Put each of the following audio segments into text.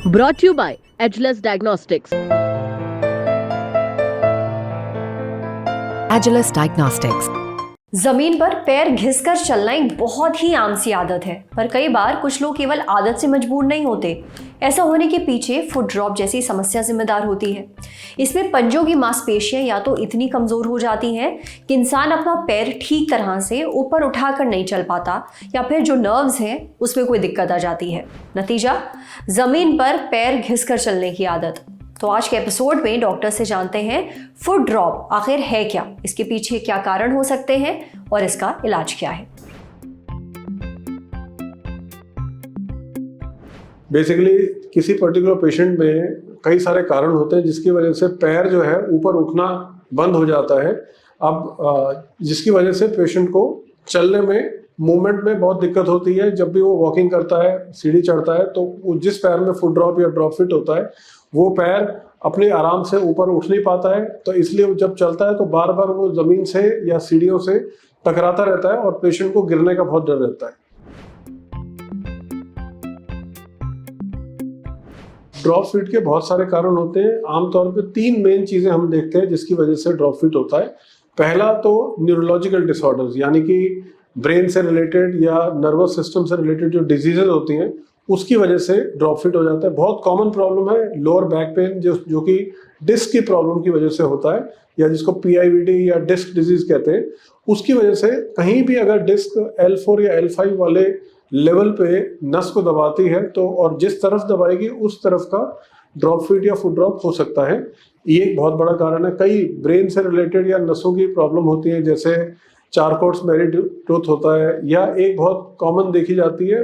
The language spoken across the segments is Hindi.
Brought to you by Ageless Diagnostics. Ageless Diagnostics. जमीन पर पैर घिसकर चलना एक बहुत ही आम सी आदत है, पर कई बार कुछ लोग केवल आदत से मजबूर नहीं होते। ऐसा होने के पीछे फुट ड्रॉप जैसी समस्या जिम्मेदार होती है। इसमें पंजों की मांसपेशियां या तो इतनी कमजोर हो जाती हैं कि इंसान अपना पैर ठीक तरह से ऊपर उठाकर नहीं चल पाता, या फिर जो नर्व्स हैं उसमें कोई दिक्कत आ जाती है। नतीजा, जमीन पर पैर घिसकर चलने की आदत। तो आज के एपिसोड में डॉक्टर से जानते हैं फुट ड्रॉप आखिर है क्या, इसके पीछे क्या कारण हो सकते हैं और इसका इलाज क्या है। बेसिकली किसी पर्टिकुलर पेशेंट में कई सारे कारण होते हैं जिसकी वजह से पैर जो है ऊपर उठना बंद हो जाता है। अब जिसकी वजह से पेशेंट को चलने में, मूवमेंट में बहुत दिक्कत होती है। जब भी वो वॉकिंग करता है, सीढ़ी चढ़ता है, तो जिस पैर में फुट ड्रॉप या ड्रॉप फिट होता है वो पैर अपने आराम से ऊपर उठ नहीं पाता है। तो इसलिए जब चलता है तो बार बार वो जमीन से या सीढ़ियों से टकराता रहता है और पेशेंट को गिरने का बहुत डर रहता है। ड्रॉप फिट के बहुत सारे कारण होते हैं। आमतौर पे 3 मेन चीजें हम देखते हैं जिसकी वजह से ड्रॉप फिट होता है। पहला तो न्यूरोलॉजिकल डिसऑर्डर्स, यानी कि ब्रेन से रिलेटेड या नर्वस सिस्टम से रिलेटेड जो डिजीजेज होती हैं उसकी वजह से ड्रॉप फिट हो जाता है। बहुत कॉमन प्रॉब्लम है लोअर बैक पेन, जो कि डिस्क की प्रॉब्लम की वजह से होता है, या जिसको PIVD या डिस्क डिजीज कहते हैं। उसकी वजह से कहीं भी अगर डिस्क L4 या L5 वाले लेवल पे नस को दबाती है तो, और जिस तरफ दबाएगी उस तरफ का ड्रॉप फिट या फुट ड्रॉप हो सकता है। ये एक बहुत बड़ा कारण है। कई ब्रेन से रिलेटेड या नसों की प्रॉब्लम होती है, जैसे चारकोट्स मेरिटोथ होता है, या एक बहुत कॉमन देखी जाती है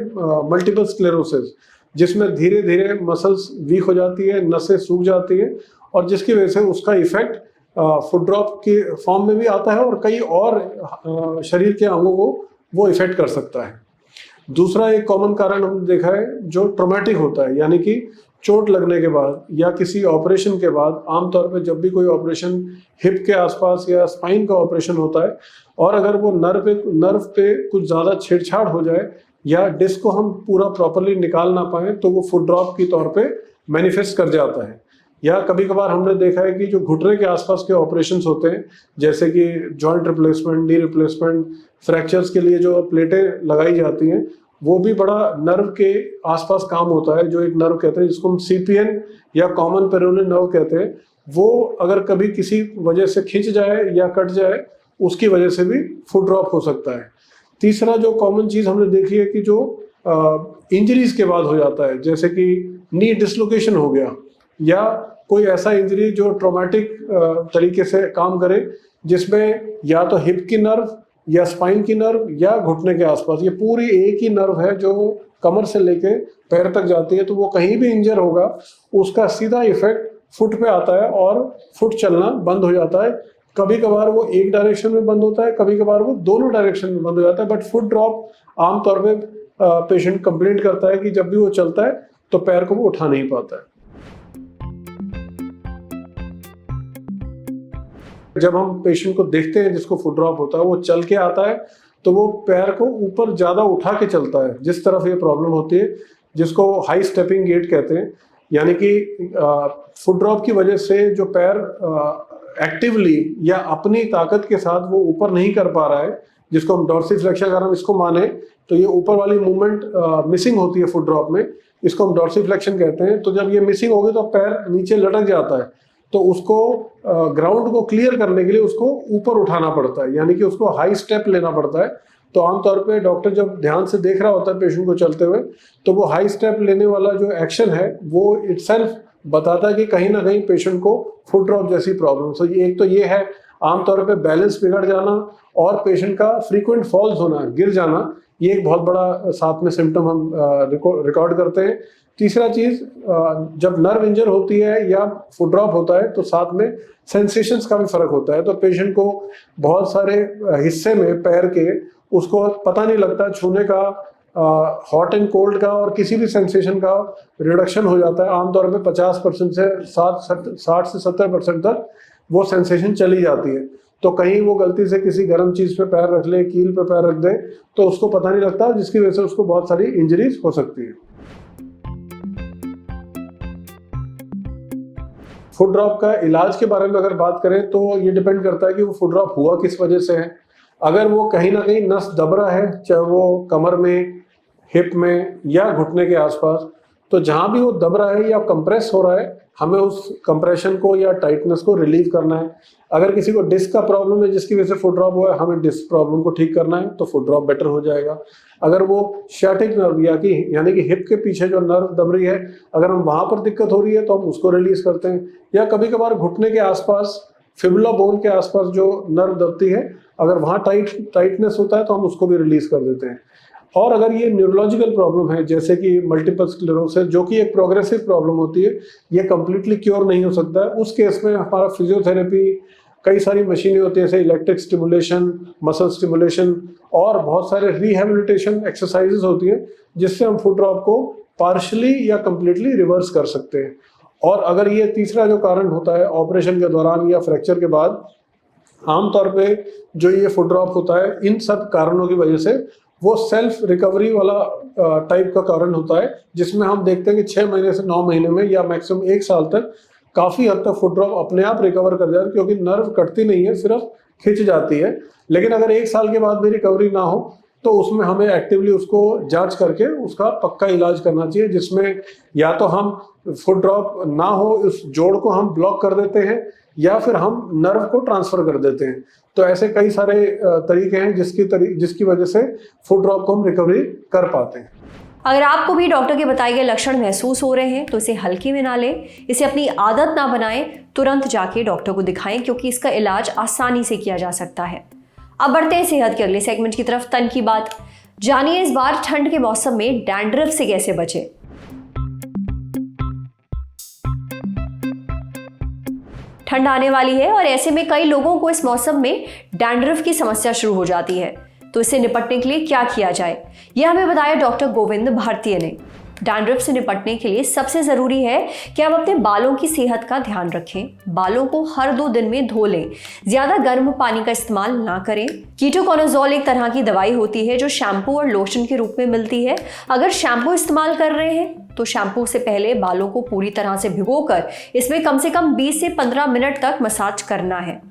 मल्टीपल स्क्लेरोसिस, जिसमें धीरे धीरे मसल्स वीक हो जाती है, नसें सूख जाती है, और जिसकी वजह से उसका इफेक्ट फुट ड्रॉप के फॉर्म में भी आता है और कई और शरीर के अंगों को वो इफेक्ट कर सकता है। दूसरा एक कॉमन कारण हमने देखा है जो ट्रॉमेटिक होता है, यानी कि चोट लगने के बाद या किसी ऑपरेशन के बाद। आमतौर पे जब भी कोई ऑपरेशन हिप के आसपास या स्पाइन का ऑपरेशन होता है और अगर वो नर्व पे कुछ ज़्यादा छेड़छाड़ हो जाए या डिस्क को हम पूरा प्रॉपरली निकाल ना पाए तो वो फुट ड्रॉप के तौर पे मैनिफेस्ट कर जाता है। या कभी कभार हमने देखा है कि जो घुटने के आसपास के ऑपरेशंस होते हैं, जैसे कि joint replacement, knee replacement, fractures के लिए जो प्लेटें लगाई जाती हैं, वो भी बड़ा नर्व के आसपास काम होता है। जो एक नर्व कहते हैं जिसको हम CPN या कॉमन पेरोनियल नर्व कहते हैं, वो अगर कभी किसी वजह से खिंच जाए या कट जाए उसकी वजह से भी फुट ड्रॉप हो सकता है। तीसरा जो कॉमन चीज़ हमने देखी है कि जो इंजरीज के बाद हो जाता है, जैसे कि नी डिसलोकेशन हो गया या कोई ऐसा इंजरी जो ट्रॉमेटिक तरीके से काम करे, जिसमें या तो हिप की नर्व या स्पाइन की नर्व या घुटने के आसपास, ये पूरी एक ही नर्व है जो कमर से लेके पैर तक जाती है, तो वो कहीं भी इंजर होगा उसका सीधा इफेक्ट फुट पे आता है और फुट चलना बंद हो जाता है। कभी कभार वो एक डायरेक्शन में बंद होता है, कभी कभार वो दोनों डायरेक्शन में बंद हो जाता है। बट फुट ड्रॉप आमतौर पे पेशेंट कंप्लेंट करता है कि जब भी वो चलता है तो पैर को वो उठा नहीं पाता है। जब हम पेशेंट को देखते हैं जिसको फुट ड्रॉप होता है, वो चल के आता है तो वो पैर को ऊपर ज़्यादा उठा के चलता है जिस तरफ ये प्रॉब्लम होती है, जिसको हाई स्टेपिंग गेट कहते हैं। यानी कि फुट ड्रॉप की वजह से जो पैर एक्टिवली या अपनी ताकत के साथ वो ऊपर नहीं कर पा रहा है, जिसको हम डॉर्सिफ्लेक्शन, अगर हम इसको माने तो ये ऊपर वाली मूवमेंट मिसिंग होती है फुट ड्रॉप में, इसको हम डॉर्सिफ्लेक्शन कहते हैं। तो जब ये मिसिंग होगी तो पैर नीचे लटक जाता है, तो उसको ग्राउंड को क्लियर करने के लिए उसको ऊपर उठाना पड़ता है, यानी कि उसको हाई स्टेप लेना पड़ता है। तो आमतौर पे डॉक्टर जब ध्यान से देख रहा होता है पेशेंट को चलते हुए, तो वो हाई स्टेप लेने वाला जो एक्शन है वो इटसेल्फ बताता है कि कहीं ना कहीं पेशेंट को फुट ड्रॉप जैसी प्रॉब्लम। सो एक तो ये है आमतौर पे बैलेंस बिगड़ जाना और पेशेंट का फ्रीक्वेंट फॉल्स होना, गिर जाना, ये एक बहुत बड़ा साथ में सिम्टम हम रिकॉर्ड करते हैं। तीसरा चीज़, जब नर्व इंजर होती है या फुट ड्रॉप होता है तो साथ में सेंसेशंस का भी फर्क होता है। तो पेशेंट को बहुत सारे हिस्से में पैर के उसको पता नहीं लगता, छूने का, हॉट एंड कोल्ड का और किसी भी सेंसेशन का रिडक्शन हो जाता है। आमतौर पे 50% से 60 से 70% तक वो सेंसेशन चली जाती है। तो कहीं वो गलती से किसी गर्म चीज पे पैर रख ले, कील पे पैर रख दे, तो उसको पता नहीं लगता, जिसकी वजह से उसको बहुत सारी इंजरीज हो सकती है। फुट ड्रॉप का इलाज के बारे में अगर बात करें तो ये डिपेंड करता है कि वो फुट ड्रॉप हुआ किस वजह से है। अगर वो कहीं ना कहीं नस दब रहा है, चाहे वो कमर में, हिप में या घुटने के आसपास, तो जहां भी वो दब रहा है या कंप्रेस हो रहा है, हमें उस कंप्रेशन को या टाइटनेस को रिलीव करना है। अगर किसी को डिस्क का प्रॉब्लम है जिसकी वजह से फुट ड्रॉप हुआ है, हमें डिस्क प्रॉब्लम को ठीक करना है, तो फुट ड्रॉप बेटर हो जाएगा। अगर वो सियाटिक नर्व यानी कि हिप के पीछे जो नर्व दब रही है, अगर हम वहां पर दिक्कत हो रही है तो हम उसको रिलीज करते हैं। या कभी कभार घुटने के आसपास, फिबुला बोन के आसपास जो नर्व दबती है, अगर वहां टाइटनेस होता है तो हम उसको भी रिलीज कर देते हैं। और अगर ये न्यूरोलॉजिकल प्रॉब्लम है, जैसे कि मल्टीपल स्क्लेरोसिस, जो कि एक प्रोग्रेसिव प्रॉब्लम होती है, ये कंप्लीटली क्योर नहीं हो सकता है, उस केस में हमारा फिजियोथेरेपी, कई सारी मशीनें होती है, जैसे इलेक्ट्रिक स्टिमुलेशन, मसल स्टिमुलेशन और बहुत सारे रिहेबिलिटेशन एक्सरसाइजेस होती हैं, जिससे हम फुट ड्रॉप को पार्शली या कंप्लीटली रिवर्स कर सकते हैं। और अगर ये तीसरा जो कारण होता है ऑपरेशन के दौरान या फ्रैक्चर के बाद, आमतौर पे जो ये फुट ड्रॉप होता है, इन सब कारणों की वजह से वो सेल्फ रिकवरी वाला टाइप का कारण होता है, जिसमें हम देखते हैं कि 6 महीने से 9 महीने में या मैक्सिमम 1 साल तक काफ़ी हद तक फुट ड्रॉप अपने आप रिकवर कर जाए, क्योंकि नर्व कटती नहीं है, सिर्फ खिंच जाती है। लेकिन अगर 1 साल के बाद भी रिकवरी ना हो तो उसमें हमें एक्टिवली उसको जांच करके उसका पक्का इलाज करना चाहिए, जिसमें या तो हम फुट ड्रॉप ना हो उस जोड़ को हम ब्लॉक कर देते हैं, या फिर हम नर्व को ट्रांसफर कर देते हैं। तो ऐसे कई सारे तरीके हैं जिसकी वजह से फुट ड्रॉप को हम रिकवरी कर पाते हैं। अगर आपको भी डॉक्टर के बताए गए लक्षण महसूस हो रहे हैं तो इसे हल्के में ना लें, इसे अपनी आदत ना बनाएं, तुरंत जाके डॉक्टर को दिखाएं, क्योंकि इसका इलाज आसानी से किया जा सकता है। अब बढ़ते हैं सेहत के अगले सेगमेंट की तरफ, तन की बात। जानिए इस बार ठंड के मौसम में डैंड्रफ से कैसे बचें। ठंड आने वाली है और ऐसे में कई लोगों को इस मौसम में डैंड्रफ की समस्या शुरू हो जाती है। तो इससे निपटने के लिए क्या किया जाए, यह हमें बताया डॉक्टर गोविंद भारतीय ने। डैंड्रफ से निपटने के लिए सबसे ज़रूरी है कि आप अपने बालों की सेहत का ध्यान रखें। बालों को हर 2 दिन में धो लें। ज़्यादा गर्म पानी का इस्तेमाल ना करें। कीटोकॉनाज़ोल एक तरह की दवाई होती है जो शैम्पू और लोशन के रूप में मिलती है। अगर शैम्पू इस्तेमाल कर रहे हैं तो शैम्पू से पहले बालों को पूरी तरह से भिगोकर इसमें कम से कम 20 से 15 मिनट तक मसाज करना है।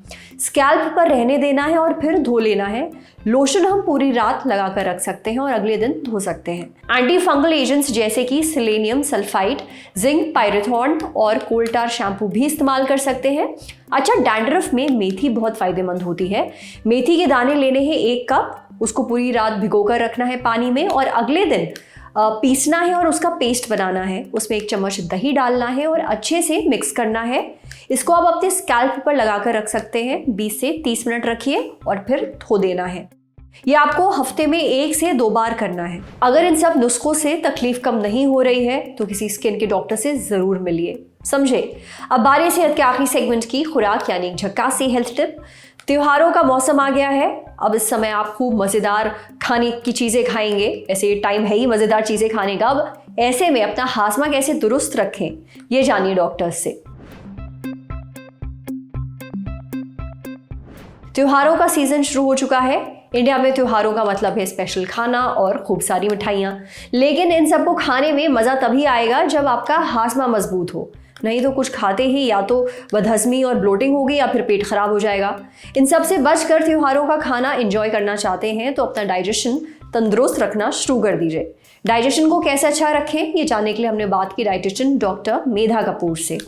स्कैल्प पर रहने देना है और फिर धो लेना है। लोशन हम पूरी रात लगाकर रख सकते हैं और अगले दिन धो सकते हैं। एंटी फंगल एजेंट्स जैसे कि सेलेनियम सल्फाइड, जिंक पायरेथॉन और कोल्टार शैम्पू भी इस्तेमाल कर सकते हैं। अच्छा, डैंड्रफ में मेथी बहुत फायदेमंद होती है। मेथी के दाने लेने हैं 1 कप, उसको पूरी रात भिगोकर रखना है पानी में और अगले दिन पीसना है और उसका पेस्ट बनाना है। उसमें 1 चम्मच दही डालना है और अच्छे से मिक्स करना है। इसको आप अपने स्कैल्प पर लगाकर रख सकते हैं। 20 से 30 मिनट रखिए और फिर धो देना है। ये आपको हफ्ते में 1 से 2 बार करना है। अगर इन सब नुस्खों से तकलीफ कम नहीं हो रही है तो किसी स्किन के डॉक्टर से जरूर मिलिए। समझे। अब बारी सेहत के आखिरी सेगमेंट की, खुराक यानी झक्कासी हेल्थ टिप। त्योहारों का मौसम आ गया है। अब इस समय आप खूब मज़ेदार खाने की चीज़ें खाएंगे। ऐसे टाइम है ही मज़ेदार चीज़ें खाने का। अब ऐसे में अपना हाजमा कैसे दुरुस्त रखें, ये जानिए डॉक्टर्स से। त्योहारों का सीजन शुरू हो चुका है। इंडिया में त्योहारों का मतलब है स्पेशल खाना और खूब सारी मिठाइयाँ। लेकिन इन सबको खाने में मज़ा तभी आएगा जब आपका हाजमा मजबूत हो। नहीं तो कुछ खाते ही या तो बदहज़मी और ब्लोटिंग होगी या फिर पेट खराब हो जाएगा। इन सब से बचकर त्योहारों का खाना एंजॉय करना चाहते हैं तो अपना डाइजेशन तंदुरुस्त रखना शुरू कर दीजिए। डाइजेशन को कैसे अच्छा रखें, ये जानने के लिए हमने बात की डाइटिशियन डॉक्टर मेधा कपूर से।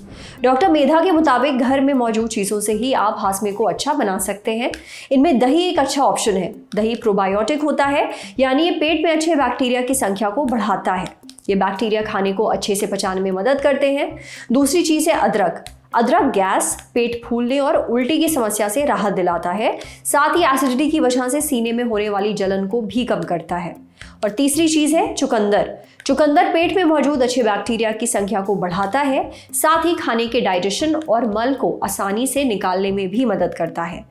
डॉक्टर मेधा के मुताबिक घर में मौजूद चीज़ों से ही आप हाजमे को अच्छा बना सकते हैं। इनमें दही एक अच्छा ऑप्शन है। दही प्रोबायोटिक होता है, यानी ये पेट में अच्छे बैक्टीरिया की संख्या को बढ़ाता है। ये बैक्टीरिया खाने को अच्छे से पचाने में मदद करते हैं। दूसरी चीज़ है अदरक। अदरक गैस, पेट फूलने और उल्टी की समस्या से राहत दिलाता है। साथ ही एसिडिटी की वजह से सीने में होने वाली जलन को भी कम करता है। और तीसरी चीज़ है चुकंदर। चुकंदर पेट में मौजूद अच्छे बैक्टीरिया की संख्या को बढ़ाता है। साथ ही खाने के डाइजेशन और मल को आसानी से निकालने में भी मदद करता है।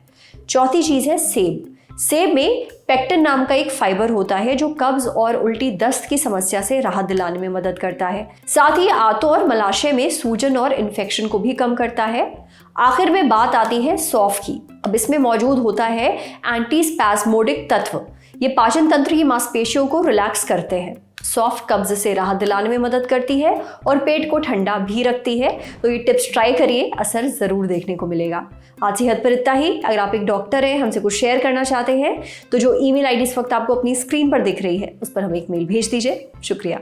चौथी चीज़ है सेब। सेब में पेक्टिन नाम का एक फाइबर होता है जो कब्ज और उल्टी दस्त की समस्या से राहत दिलाने में मदद करता है। साथ ही आंतों और मलाशय में सूजन और इन्फेक्शन को भी कम करता है। आखिर में बात आती है सौंफ की। अब इसमें मौजूद होता है एंटीस्पैस्मोडिक तत्व। ये पाचन तंत्र की मांसपेशियों को रिलैक्स करते हैं, सॉफ्ट कब्ज से राहत दिलाने में मदद करती है और पेट को ठंडा भी रखती है। तो ये टिप्स ट्राई करिए, असर जरूर देखने को मिलेगा। आज सेहत पर इतना ही। अगर आप एक डॉक्टर हैं, हमसे कुछ शेयर करना चाहते हैं, तो जो ईमेल आईडी इस वक्त आपको अपनी स्क्रीन पर दिख रही है उस पर हमें एक मेल भेज दीजिए। शुक्रिया।